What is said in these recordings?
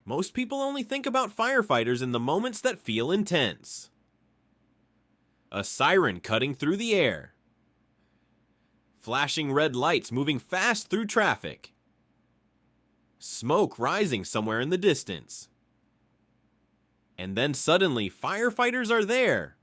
Most people only think about firefighters in the moments that feel intense. A siren cutting through the air. Flashing red lights moving fast through traffic. Smoke rising somewhere in the distance. And then suddenly, firefighters are there,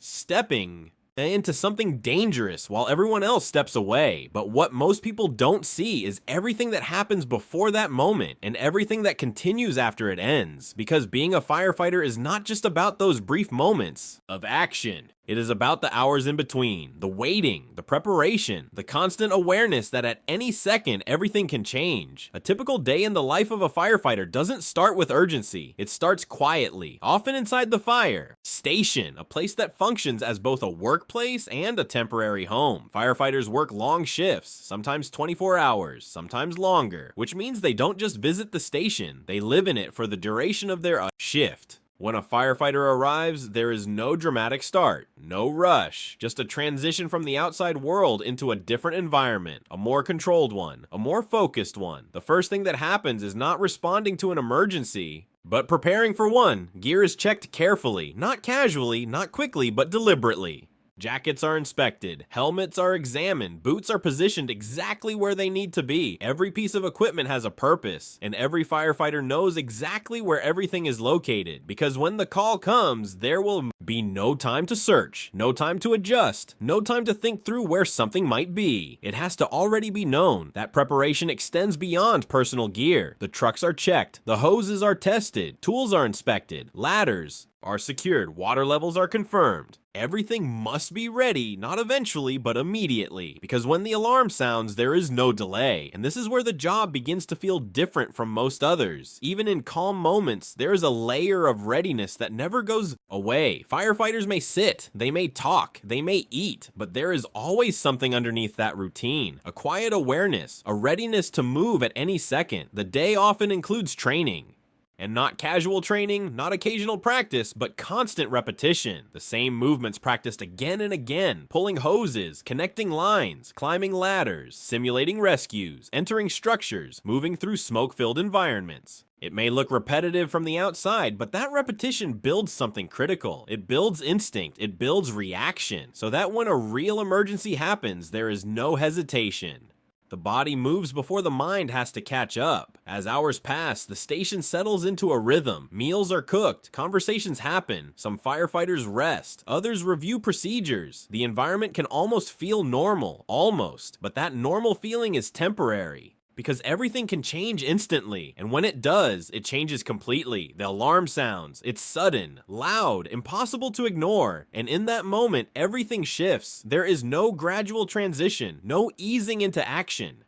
stepping into something dangerous while everyone else steps away. But what most people don't see is everything that happens before that moment and everything that continues after it ends. Because being a firefighter is not just about those brief moments of action. It is about the hours in between, the waiting, the preparation, the constant awareness that at any second everything can change. A typical day in the life of a firefighter doesn't start with urgency. It starts quietly, often inside the fire station, a place that functions as both a workplace and a temporary home. Firefighters work long shifts, sometimes 24 hours, sometimes longer, which means they don't just visit the station, they live in it for the duration of their shift. When a firefighter arrives, there is no dramatic start, no rush, just a transition from the outside world into a different environment, a more controlled one, a more focused one. The first thing that happens is not responding to an emergency, but preparing for one. Gear is checked carefully, not casually, not quickly, but deliberately. Jackets are inspected, helmets are examined, boots are positioned exactly where they need to be. Every piece of equipment has a purpose, and every firefighter knows exactly where everything is located, because when the call comes, there will be no time to search, no time to adjust, no time to think through where something might be. It has to already be known. That preparation extends beyond personal gear. The trucks are checked, the hoses are tested, tools are inspected, ladders are secured, water levels are confirmed. Everything must be ready, not eventually, but immediately. Because when the alarm sounds, there is no delay. And this is where the job begins to feel different from most others. Even in calm moments, there is a layer of readiness that never goes away. Firefighters may sit, they may talk, they may eat, but there is always something underneath that routine. A quiet awareness, a readiness to move at any second. The day often includes training. And not casual training, not occasional practice, but constant repetition. The same movements practiced again and again, pulling hoses, connecting lines, climbing ladders, simulating rescues, entering structures, moving through smoke-filled environments. It may look repetitive from the outside, but that repetition builds something critical. It builds instinct, it builds reaction, so that when a real emergency happens, there is no hesitation. The body moves before the mind has to catch up. As hours pass, the station settles into a rhythm. Meals are cooked, conversations happen, some firefighters rest, others review procedures. The environment can almost feel normal, almost, but that normal feeling is temporary. Because everything can change instantly, and when it does, it changes completely. The alarm sounds, it's sudden, loud, impossible to ignore, and in that moment, everything shifts. There is no gradual transition, no easing into action.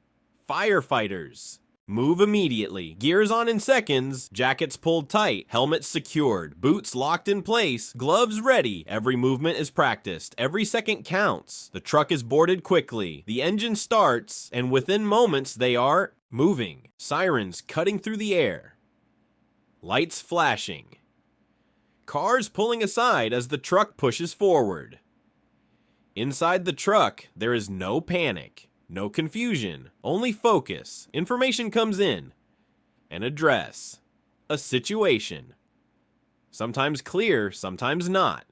Firefighters move immediately, gears on in seconds, jackets pulled tight, helmets secured, boots locked in place, gloves ready. Every movement is practiced, every second counts. The truck is boarded quickly, the engine starts, and within moments they are moving. Sirens cutting through the air, lights flashing, cars pulling aside as the truck pushes forward. Inside the truck, there is no panic. No confusion, only focus. Information comes in. An address. A situation. Sometimes clear, sometimes not.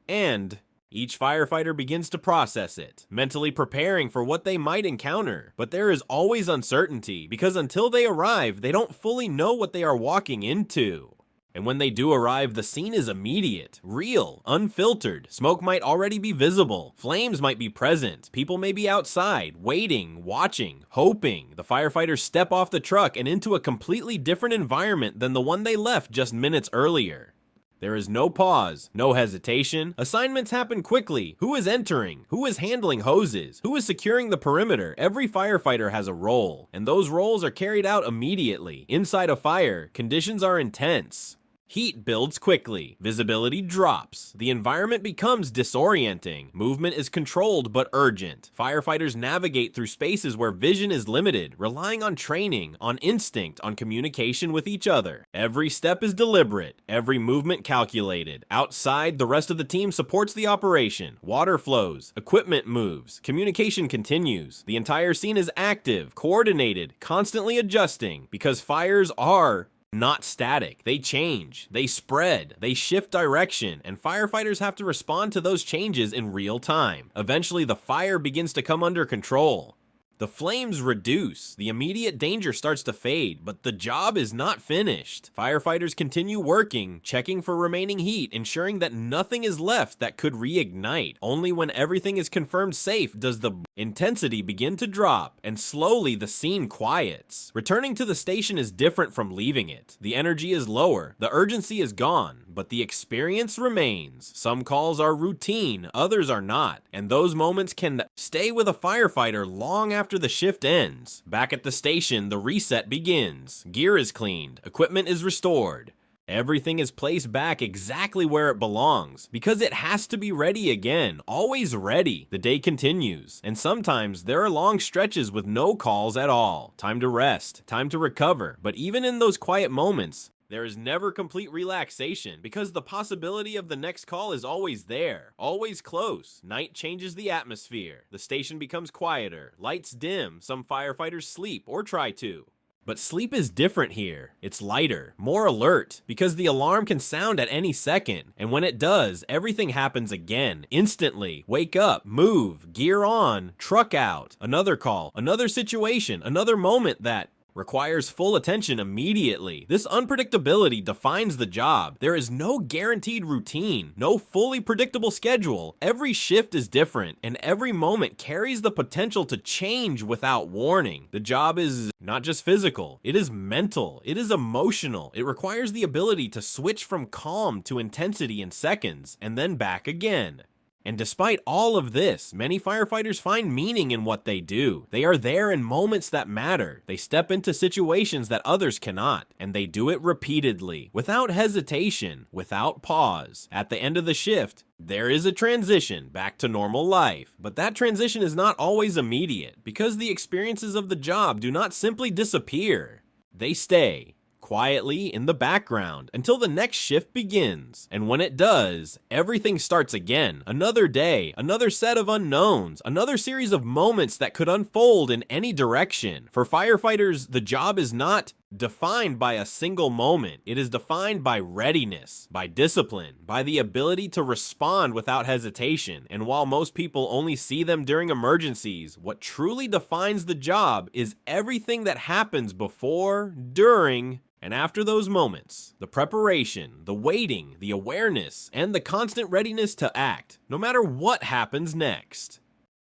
And each firefighter begins to process it, mentally preparing for what they might encounter. But there is always uncertainty, because until they arrive, they don't fully know what they are walking into. And when they do arrive, the scene is immediate, real, unfiltered. Smoke might already be visible. Flames might be present. People may be outside, waiting, watching, hoping. The firefighters step off the truck and into a completely different environment than the one they left just minutes earlier. There is no pause, no hesitation. Assignments happen quickly. Who is entering? Who is handling hoses? Who is securing the perimeter? Every firefighter has a role, and those roles are carried out immediately. Inside a fire, conditions are intense. Heat builds quickly, visibility drops, the environment becomes disorienting, movement is controlled but urgent. Firefighters navigate through spaces where vision is limited, relying on training, on instinct, on communication with each other. Every step is deliberate, every movement calculated. Outside, the rest of the team supports the operation. Water flows, equipment moves, communication continues. The entire scene is active, coordinated, constantly adjusting, because fires are not static. They change, they spread, they shift direction, and firefighters have to respond to those changes in real time. Eventually, the fire begins to come under control. The flames reduce, the immediate danger starts to fade, but the job is not finished. Firefighters continue working, checking for remaining heat, ensuring that nothing is left that could reignite. Only when everything is confirmed safe does the intensity begin to drop, and slowly the scene quiets. Returning to the station is different from leaving it. The energy is lower, the urgency is gone, but the experience remains. Some calls are routine, others are not, and those moments can stay with a firefighter long after the shift ends. Back at the station, the reset begins. Gear is cleaned, equipment is restored. Everything is placed back exactly where it belongs, because it has to be ready again, always ready. The day continues, and sometimes there are long stretches with no calls at all. Time to rest, time to recover, but even in those quiet moments, there is never complete relaxation, because the possibility of the next call is always there, always close. Night changes the atmosphere. The station becomes quieter, lights dim, some firefighters sleep or try to. But sleep is different here. It's lighter, more alert, because the alarm can sound at any second, and when it does, everything happens again, instantly. Wake up, move, gear on, truck out, another call, another situation, another moment that requires full attention immediately. This unpredictability defines the job. There is no guaranteed routine, no fully predictable schedule. Every shift is different, and every moment carries the potential to change without warning. The job is not just physical, it is mental, it is emotional. It requires the ability to switch from calm to intensity in seconds, and then back again. And despite all of this, many firefighters find meaning in what they do. They are there in moments that matter. They step into situations that others cannot, and they do it repeatedly, without hesitation, without pause. At the end of the shift, there is a transition back to normal life, but that transition is not always immediate, because the experiences of the job do not simply disappear. They stay quietly in the background until the next shift begins. And when it does, everything starts again. Another day, another set of unknowns, another series of moments that could unfold in any direction. For firefighters, the job is not defined by a single moment. It is defined by readiness, by discipline, by the ability to respond without hesitation. And while most people only see them during emergencies, what truly defines the job is everything that happens before, during, and after those moments. The preparation, the waiting, the awareness, and the constant readiness to act, no matter what happens next.